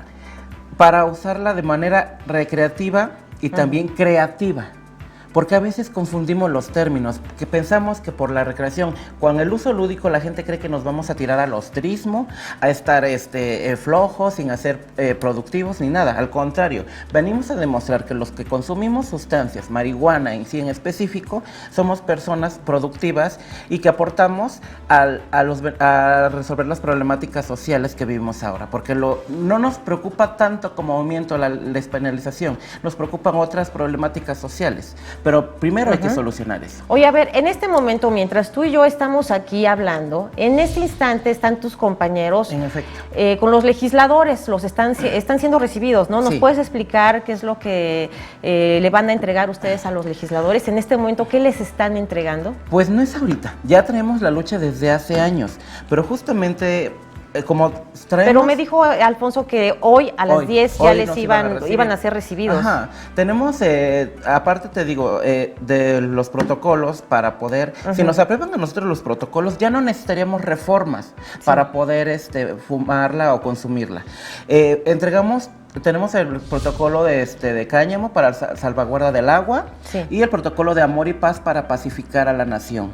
para usarla de manera recreativa y también creativa. Porque a veces confundimos los términos, que pensamos que por la recreación, con el uso lúdico la gente cree que nos vamos a tirar al ostrismo, a estar flojos, sin hacer productivos ni nada. Al contrario, venimos a demostrar que los que consumimos sustancias, marihuana en sí en específico, somos personas productivas y que aportamos a resolver las problemáticas sociales que vivimos ahora. Porque no nos preocupa tanto como movimiento la despenalización, nos preocupan otras problemáticas sociales. Pero primero hay que solucionar eso. Oye, a ver, en este momento, mientras tú y yo estamos aquí hablando, en este instante están tus compañeros en efecto. Con los legisladores, están siendo recibidos, ¿no? ¿Nos Sí. puedes explicar qué es lo que le van a entregar ustedes a los legisladores? En este momento, ¿qué les están entregando? Pues no es ahorita, ya traemos la lucha desde hace años, pero justamente... como traemos... Pero me dijo Alfonso que hoy a las 10 ya les iban a ser recibidos. Ajá, tenemos, aparte te digo, de los protocolos para poder, si nos aprueban a nosotros los protocolos, ya no necesitaríamos reformas para poder fumarla o consumirla. Tenemos el protocolo de cáñamo para salvaguarda del agua y el protocolo de amor y paz para pacificar a la nación.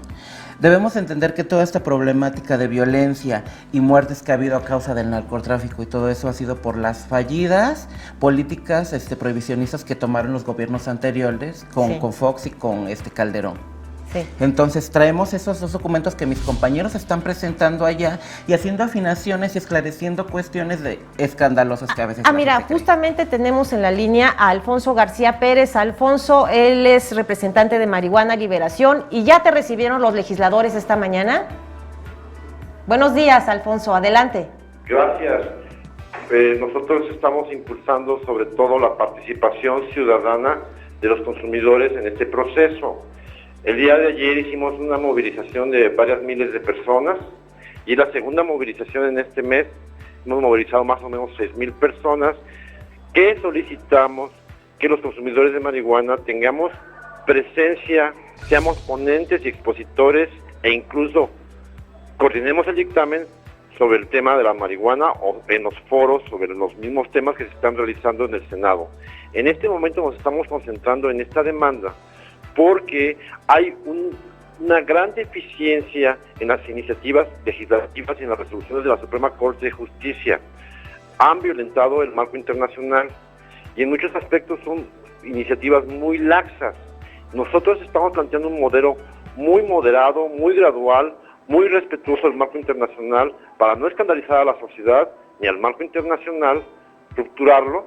Debemos entender que toda esta problemática de violencia y muertes que ha habido a causa del narcotráfico y todo eso ha sido por las fallidas políticas prohibicionistas que tomaron los gobiernos anteriores con Fox y con Calderón. Sí. Entonces traemos esos dos documentos que mis compañeros están presentando allá y haciendo afinaciones y esclareciendo cuestiones escandalosas que a veces mira, justamente tenemos en la línea a Alfonso García Pérez. Alfonso, él es representante de Marihuana Liberación y ya te recibieron los legisladores esta mañana. Buenos días, Alfonso, adelante. Gracias. Nosotros estamos impulsando sobre todo la participación ciudadana de los consumidores en este proceso. El día de ayer hicimos una movilización de varias miles de personas y la segunda movilización en este mes hemos movilizado más o menos 6,000 personas que solicitamos que los consumidores de marihuana tengamos presencia, seamos ponentes y expositores e incluso coordinemos el dictamen sobre el tema de la marihuana o en los foros sobre los mismos temas que se están realizando en el Senado. En este momento nos estamos concentrando en esta demanda porque hay una gran deficiencia en las iniciativas legislativas y en las resoluciones de la Suprema Corte de Justicia. Han violentado el marco internacional y en muchos aspectos son iniciativas muy laxas. Nosotros estamos planteando un modelo muy moderado, muy gradual, muy respetuoso del marco internacional para no escandalizar a la sociedad ni al marco internacional, estructurarlo,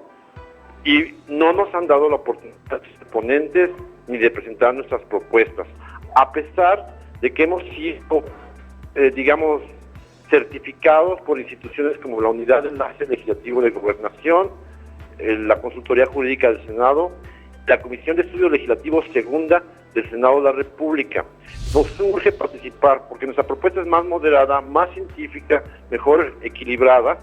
y no nos han dado la oportunidad de ser ponentes ni de presentar nuestras propuestas, a pesar de que hemos sido, digamos, certificados por instituciones como la Unidad de Enlace Legislativo de Gobernación, la Consultoría Jurídica del Senado, la Comisión de Estudios Legislativos Segunda del Senado de la República. Nos urge participar porque nuestra propuesta es más moderada, más científica, mejor equilibrada,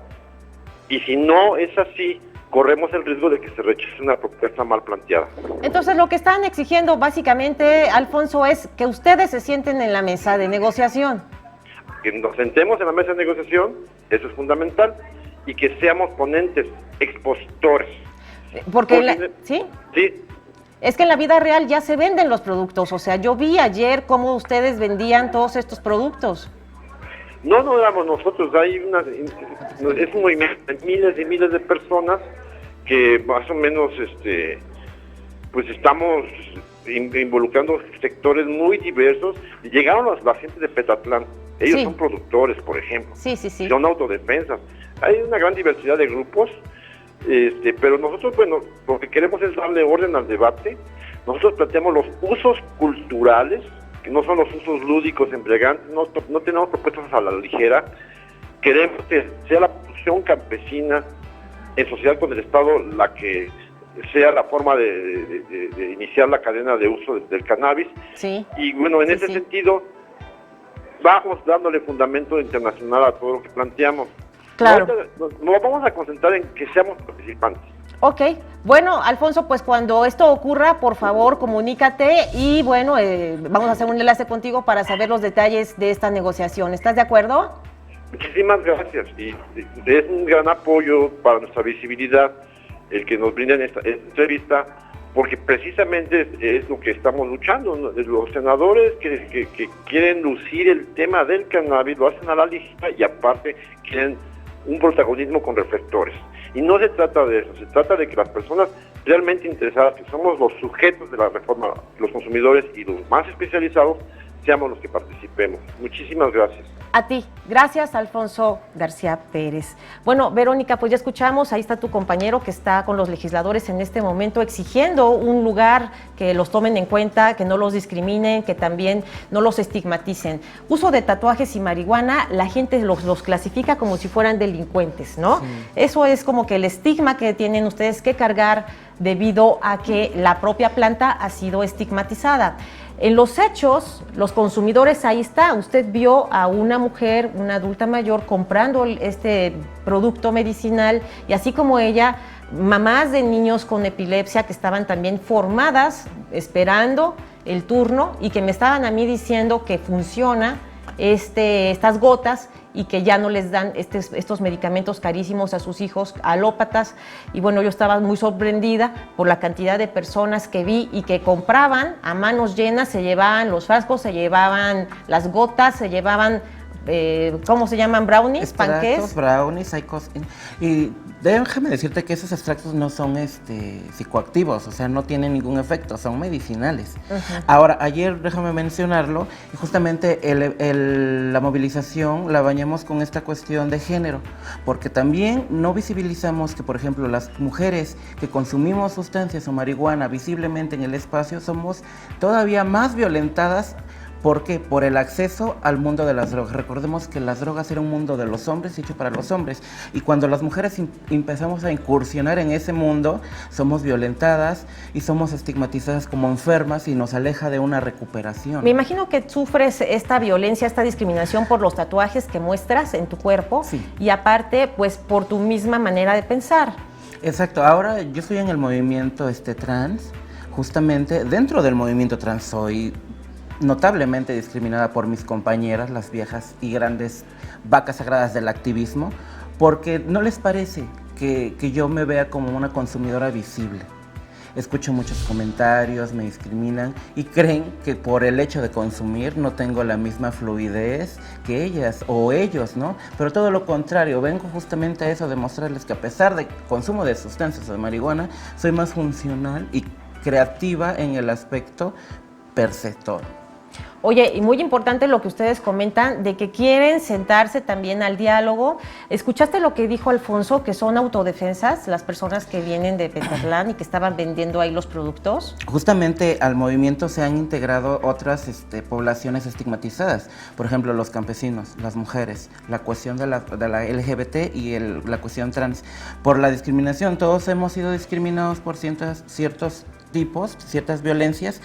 y si no es así, corremos el riesgo de que se rechace una propuesta mal planteada. Entonces, lo que están exigiendo básicamente, Alfonso, es que ustedes se sienten en la mesa de negociación. Que nos sentemos en la mesa de negociación, eso es fundamental, y que seamos ponentes, expositores. Porque, ¿sí? Sí. Es que en la vida real ya se venden los productos, o sea, yo vi ayer cómo ustedes vendían todos estos productos. No éramos nosotros, es un movimiento de miles de personas que más o menos pues estamos involucrando sectores muy diversos. Y llegaron la gente de Petatlán, ellos son productores, por ejemplo, son autodefensas, hay una gran diversidad de grupos, pero nosotros, bueno, lo que queremos es darle orden al debate. Nosotros planteamos los usos culturales, que no son los usos lúdicos, embriagantes, no tenemos propuestas a la ligera. Queremos que sea la producción campesina en sociedad con el Estado la que sea la forma de iniciar la cadena de uso del cannabis. Sí. Y bueno, en ese sentido, vamos dándole fundamento internacional a todo lo que planteamos. Claro. Nos vamos a concentrar en que seamos participantes. Ok, bueno, Alfonso, pues cuando esto ocurra, por favor, comunícate y bueno, vamos a hacer un enlace contigo para saber los detalles de esta negociación. ¿Estás de acuerdo? Muchísimas gracias, y es un gran apoyo para nuestra visibilidad el que nos brinden esta entrevista, porque precisamente es lo que estamos luchando. Los senadores que quieren lucir el tema del cannabis lo hacen a la ligera y aparte quieren un protagonismo con reflectores. Y no se trata de eso, se trata de que las personas realmente interesadas, que somos los sujetos de la reforma, los consumidores y los más especializados, seamos los que participemos. Muchísimas gracias. A ti. Gracias, Alfonso García Pérez. Bueno, Verónica, pues ya escuchamos, ahí está tu compañero que está con los legisladores en este momento exigiendo un lugar que los tomen en cuenta, que no los discriminen, que también no los estigmaticen. Uso de tatuajes y marihuana, la gente los clasifica como si fueran delincuentes, ¿no? Sí. Eso es como que el estigma que tienen ustedes que cargar debido a que la propia planta ha sido estigmatizada. En los hechos, los consumidores, ahí está, usted vio a una mujer, una adulta mayor, comprando este producto medicinal y así como ella, mamás de niños con epilepsia que estaban también formadas, esperando el turno y que me estaban a mí diciendo que funciona estas gotas y que ya no les dan estos medicamentos carísimos a sus hijos alópatas. Y bueno, yo estaba muy sorprendida por la cantidad de personas que vi y que compraban a manos llenas, se llevaban los frascos, se llevaban las gotas, se llevaban, ¿cómo se llaman? Brownies, panqués. Brownies, hay cosas. Y déjame decirte que esos extractos no son psicoactivos, o sea, no tienen ningún efecto, son medicinales. Ahora, ayer, déjame mencionarlo, y justamente la movilización la bañamos con esta cuestión de género, porque también no visibilizamos que, por ejemplo, las mujeres que consumimos sustancias o marihuana visiblemente en el espacio somos todavía más violentadas. ¿Por qué? Por el acceso al mundo de las drogas. Recordemos que las drogas era un mundo de los hombres, hecho para los hombres. Y cuando las mujeres empezamos a incursionar en ese mundo, somos violentadas y somos estigmatizadas como enfermas y nos aleja de una recuperación. Me imagino que sufres esta violencia, esta discriminación por los tatuajes que muestras en tu cuerpo. Sí. Y aparte, pues por tu misma manera de pensar. Exacto. Ahora yo estoy en el movimiento trans. Justamente dentro del movimiento trans soy notablemente discriminada por mis compañeras, las viejas y grandes vacas sagradas del activismo, porque no les parece que yo me vea como una consumidora visible. escucho muchos comentarios, me discriminan y creen que por el hecho de consumir no tengo la misma fluidez que ellas o ellos, ¿no? Pero todo lo contrario, vengo justamente a eso, a demostrarles que a pesar de consumo de sustancias o de marihuana, soy más funcional y creativa en el aspecto perceptor. Oye, y muy importante lo que ustedes comentan de que quieren sentarse también al diálogo. ¿Escuchaste lo que dijo Alfonso, que son autodefensas las personas que vienen de Petzatlán y que estaban vendiendo ahí los productos? Justamente al movimiento se han integrado otras poblaciones estigmatizadas, por ejemplo los campesinos, las mujeres, la cuestión de la LGBT y la cuestión trans. Por la discriminación, todos hemos sido discriminados por ciertos tipos, ciertas violencias.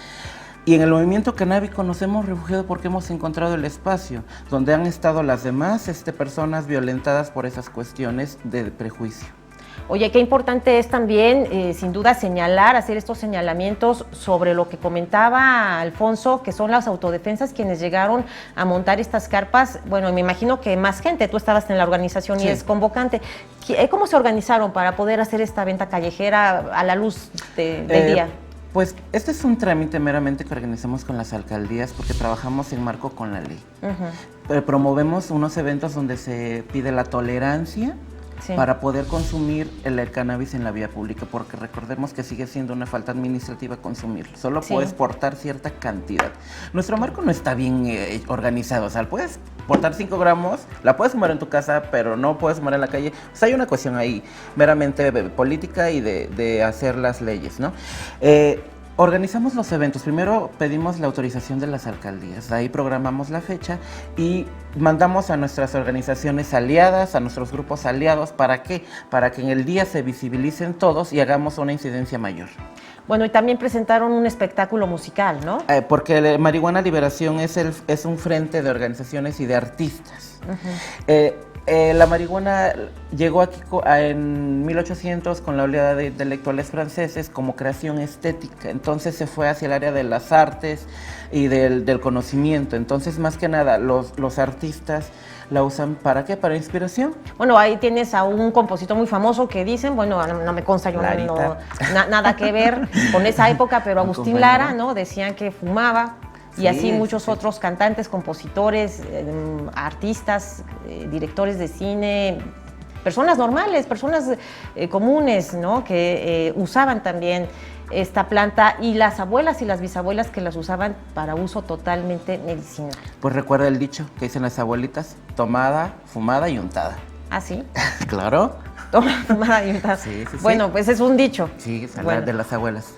Y en el movimiento canábico nos hemos refugiado porque hemos encontrado el espacio donde han estado las demás personas violentadas por esas cuestiones de prejuicio. Oye, qué importante es también, sin duda, hacer estos señalamientos sobre lo que comentaba Alfonso, que son las autodefensas quienes llegaron a montar estas carpas. Bueno, me imagino que más gente, tú estabas en la organización y es convocante. ¿Cómo se organizaron para poder hacer esta venta callejera a la luz del día? Pues este es un trámite meramente que organizamos con las alcaldías porque trabajamos en marco con la ley. Promovemos unos eventos donde se pide la tolerancia para poder consumir el cannabis en la vía pública, porque recordemos que sigue siendo una falta administrativa consumirlo. Solo puedes portar cierta cantidad. Nuestro marco no está bien organizado, o sea, puedes portar 5 gramos, la puedes fumar en tu casa, pero no puedes fumar en la calle. O sea, hay una cuestión ahí meramente política y de hacer las leyes, ¿no? Organizamos los eventos. Primero pedimos la autorización de las alcaldías, ahí programamos la fecha y mandamos a nuestras organizaciones aliadas, a nuestros grupos aliados. ¿Para qué? Para que en el día se visibilicen todos y hagamos una incidencia mayor. Bueno, y también presentaron un espectáculo musical, ¿no? Porque Marihuana Liberación es un frente de organizaciones y de artistas. La marihuana llegó aquí en 1800 con la oleada de intelectuales franceses como creación estética, entonces se fue hacia el área de las artes y del conocimiento. Entonces, más que nada, los artistas la usan ¿para qué? Para inspiración. Bueno, ahí tienes a un compositor muy famoso que dicen, bueno, no me consta, yo nada que ver con esa época, pero Agustín Lara, ¿no? Decían que fumaba. Y así muchos otros cantantes, compositores, artistas, directores de cine, personas normales, personas comunes, ¿no? Que usaban también esta planta, y las abuelas y las bisabuelas que las usaban para uso totalmente medicinal. Pues recuerda el dicho que dicen las abuelitas: tomada, fumada y untada. ¿Ah, sí? Claro. Tomada y untada. Sí. Bueno, pues es un dicho. Sí, es de las abuelas.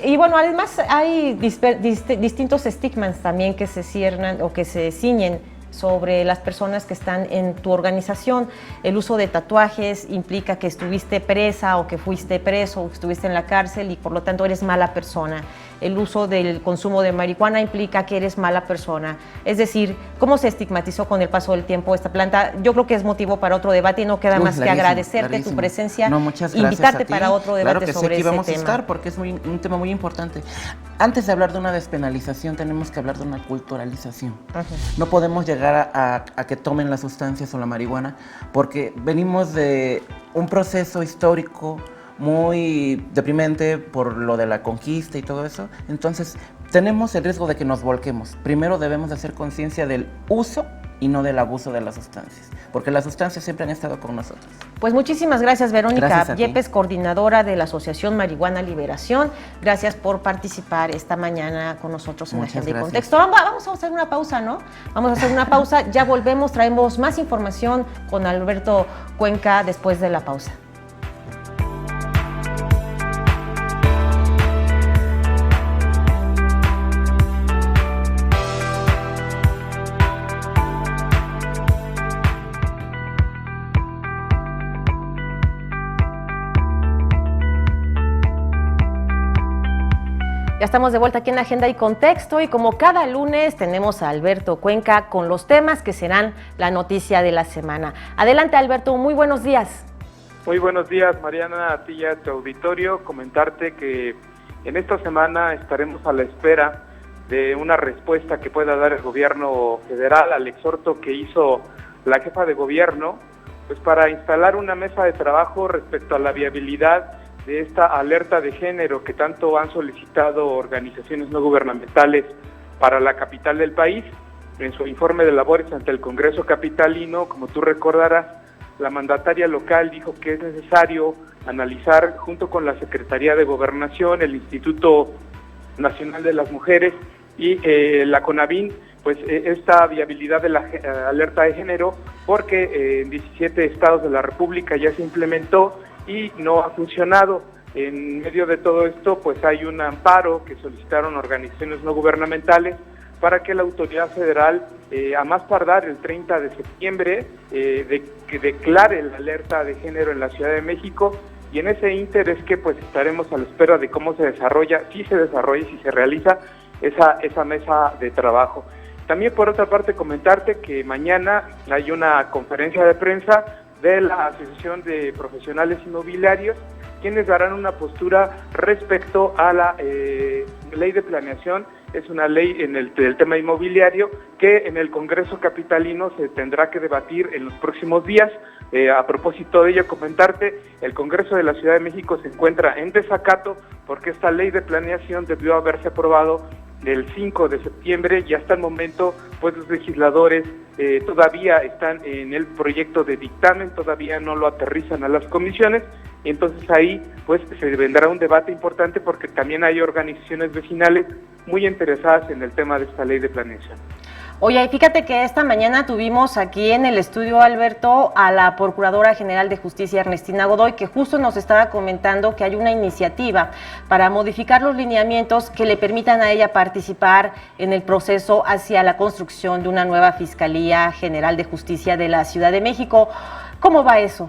Y bueno, además hay distintos estigmas también que se ciernan o que se ciñen sobre las personas que están en tu organización. El uso de tatuajes implica que estuviste presa o que fuiste preso o que estuviste en la cárcel y por lo tanto eres mala persona. El uso del consumo de marihuana implica que eres mala persona. Es decir, ¿cómo se estigmatizó con el paso del tiempo esta planta? Yo creo que es motivo para otro debate y no queda más que agradecerte tu presencia, invitarte para otro debate sobre ese tema. Claro que sí, vamos a estar porque es un tema muy importante. Antes de hablar de una despenalización, tenemos que hablar de una culturalización. No podemos llegar a que tomen las sustancias o la marihuana porque venimos de un proceso histórico muy deprimente por lo de la conquista y todo eso. Entonces tenemos el riesgo de que nos volquemos. Primero debemos de hacer conciencia del uso y no del abuso de las sustancias, porque las sustancias siempre han estado con nosotros. Pues muchísimas gracias, Verónica Yepes, coordinadora de la Asociación Marihuana Liberación. Gracias por participar esta mañana con nosotros en Agenda y Contexto. Vamos a hacer una pausa, ¿no? Vamos a hacer una pausa, ya volvemos, traemos más información con Alberto Cuenca después de la pausa. Ya estamos de vuelta aquí en Agenda y Contexto y como cada lunes tenemos a Alberto Cuenca con los temas que serán la noticia de la semana. Adelante, Alberto, muy buenos días. Muy buenos días, Mariana, a ti y a tu auditorio. Comentarte que en esta semana estaremos a la espera de una respuesta que pueda dar el gobierno federal al exhorto que hizo la jefa de gobierno, pues para instalar una mesa de trabajo respecto a la viabilidad de esta alerta de género que tanto han solicitado organizaciones no gubernamentales para la capital del país. En su informe de labores ante el Congreso capitalino, como tú recordarás, la mandataria local dijo que es necesario analizar junto con la Secretaría de Gobernación, el Instituto Nacional de las Mujeres y la CONAVIN, pues esta viabilidad de la alerta de género, porque en 17 estados de la República ya se implementó y no ha funcionado. En medio de todo esto, pues hay un amparo que solicitaron organizaciones no gubernamentales para que la autoridad federal, a más tardar el 30 de septiembre, que declare la alerta de género en la Ciudad de México, y en ese ínter es que pues estaremos a la espera de cómo se desarrolla, si se realiza esa mesa de trabajo. También por otra parte comentarte que mañana hay una conferencia de prensa de la Asociación de Profesionales Inmobiliarios, quienes darán una postura respecto a la ley de planeación. Es una ley del tema inmobiliario que en el Congreso capitalino se tendrá que debatir en los próximos días. A propósito de ello, comentarte, el Congreso de la Ciudad de México se encuentra en desacato porque esta ley de planeación debió haberse aprobado el 5 de septiembre y hasta el momento pues los legisladores todavía están en el proyecto de dictamen, todavía no lo aterrizan a las comisiones, y entonces ahí pues se vendrá un debate importante porque también hay organizaciones vecinales muy interesadas en el tema de esta ley de planeación. Oye, y fíjate que esta mañana tuvimos aquí en el estudio, Alberto, a la Procuradora General de Justicia, Ernestina Godoy, que justo nos estaba comentando que hay una iniciativa para modificar los lineamientos que le permitan a ella participar en el proceso hacia la construcción de una nueva Fiscalía General de Justicia de la Ciudad de México. ¿Cómo va eso?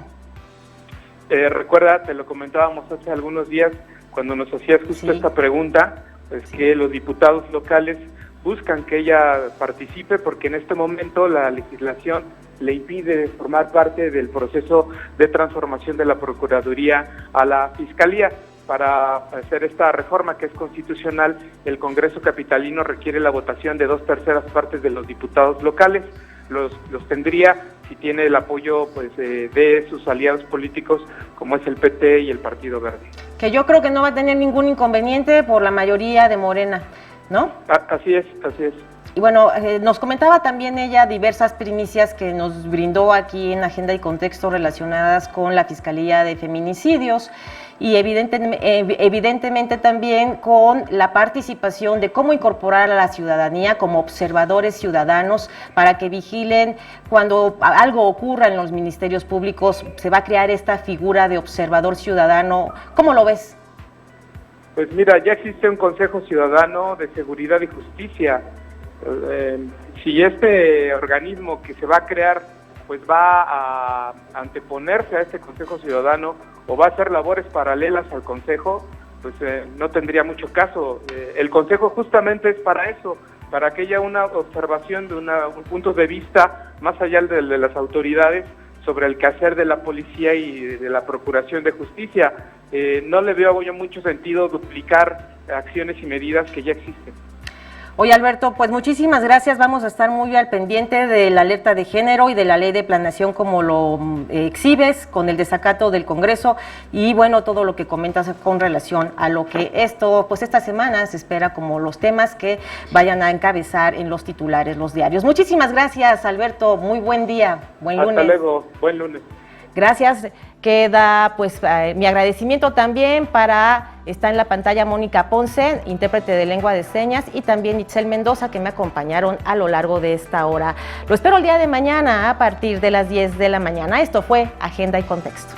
Recuerda, te lo comentábamos hace algunos días cuando nos hacías justo esta pregunta, pues que los diputados locales buscan que ella participe porque en este momento la legislación le impide formar parte del proceso de transformación de la Procuraduría a la Fiscalía. Para hacer esta reforma que es constitucional, el Congreso capitalino requiere la votación de 2/3 partes de los diputados locales. Los tendría si tiene el apoyo pues de sus aliados políticos como es el PT y el Partido Verde. Que yo creo que no va a tener ningún inconveniente por la mayoría de Morena, ¿no? Así es, así es. Y bueno, nos comentaba también ella diversas primicias que nos brindó aquí en Agenda y Contexto relacionadas con la Fiscalía de Feminicidios y evidentemente también con la participación de cómo incorporar a la ciudadanía como observadores ciudadanos para que vigilen cuando algo ocurra en los ministerios públicos. Se va a crear esta figura de observador ciudadano. ¿Cómo lo ves? Pues mira, ya existe un Consejo Ciudadano de Seguridad y Justicia. Si este organismo que se va a crear pues va a anteponerse a este Consejo Ciudadano o va a hacer labores paralelas al Consejo, pues no tendría mucho caso. El Consejo justamente es para eso, para que haya una observación de un punto de vista más allá de las autoridades sobre el quehacer de la policía y de la Procuración de Justicia. No le veo yo mucho sentido duplicar acciones y medidas que ya existen. Oye, Alberto, pues muchísimas gracias. Vamos a estar muy al pendiente de la alerta de género y de la ley de planeación como lo exhibes con el desacato del Congreso y bueno, todo lo que comentas con relación a lo que esta semana se espera como los temas que vayan a encabezar en los titulares, los diarios. Muchísimas gracias, Alberto. Muy buen día. Buen lunes. Hasta luego. Buen lunes. Gracias. Queda pues mi agradecimiento también está en la pantalla Mónica Ponce, intérprete de lengua de señas, y también Itzel Mendoza, que me acompañaron a lo largo de esta hora. Lo espero el día de mañana a partir de las 10 de la mañana. Esto fue Agenda y Contexto.